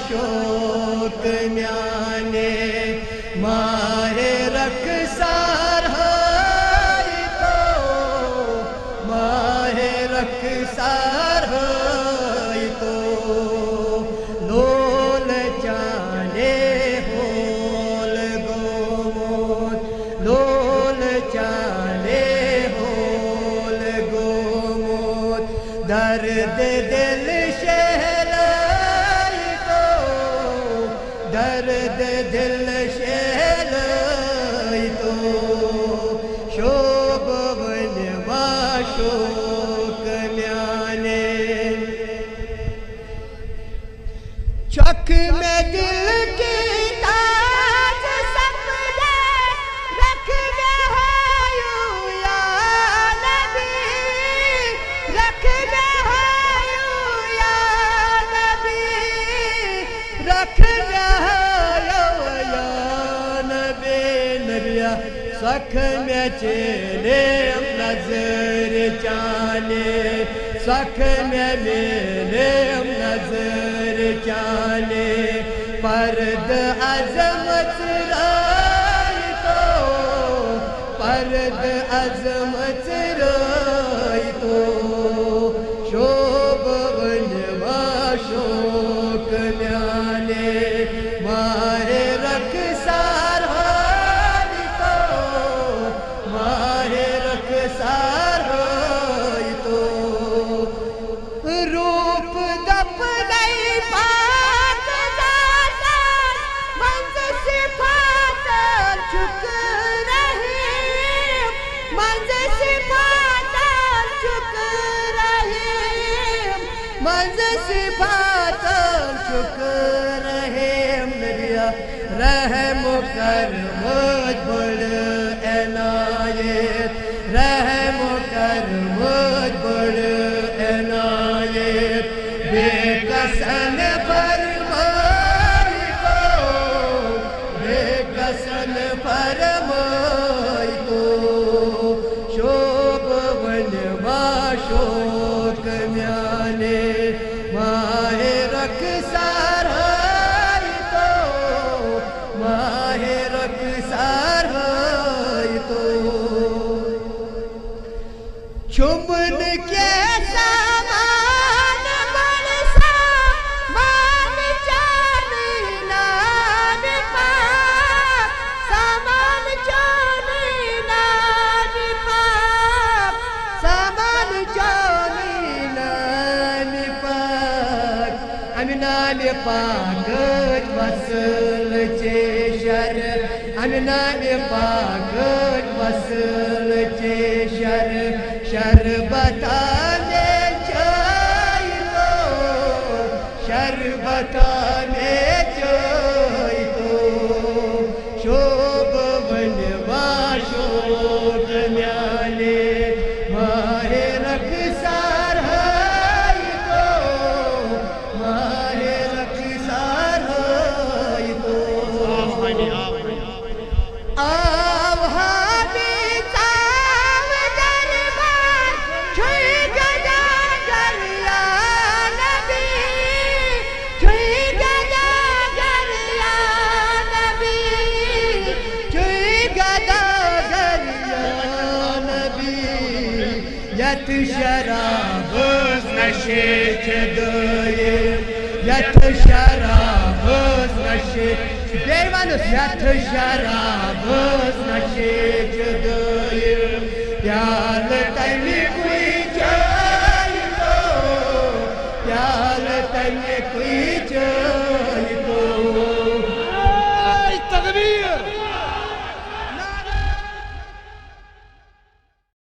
शोक म्याने माहे रखसार है तो माहे रखसार है तो लोल चाले होल गोमोद लोल चाले होल गोमोद दर्द दिल शहलाई तो दर्द दिल शहलाई तो शोक बनवा शोक म्याने चक में दिल की ताज सपने रख गए या नबी रख गए या नबी रख गए या नबी नबिया सख में चले नजर चाले सख में मेरे नजर चाले पर्द अजमत राय तो पर्द अजमत राय तो शोभ बनवा शोक म्याने माहे रखसार हाय तो माहे रखसार हाय तो रूप दप नहीं पात जाता मंज सिफात चुक रही मंज सिफात चुक रही मंज सिफात चुक रहे नबिया रहम कर मुझ पर एनायत रहम कर मुझ पर एनायत बेकसन फरमाई तो बेकसन फरमाई तो शोक बनवा शोक म्याने माहे रखसार है तो माहे रखसार है तो चुम्बन के सामान बरसा मान जानी नान पा सामान जानी नान पा सामान जानी नान पाक अमिनाम पाक वसल चेशर अमिनाम पाक वसल चेशर शरबताने जाय तो शरबताने जाय तो शोक बनवा शोक म्याने माहे रखसार है तो माहे रखसार है तो यत शराब नशे चदये यत शराब नशे बेरवानुस यत शराब नशे चदये प्याल तने कोई चाय तो प्याल तने कोई चाय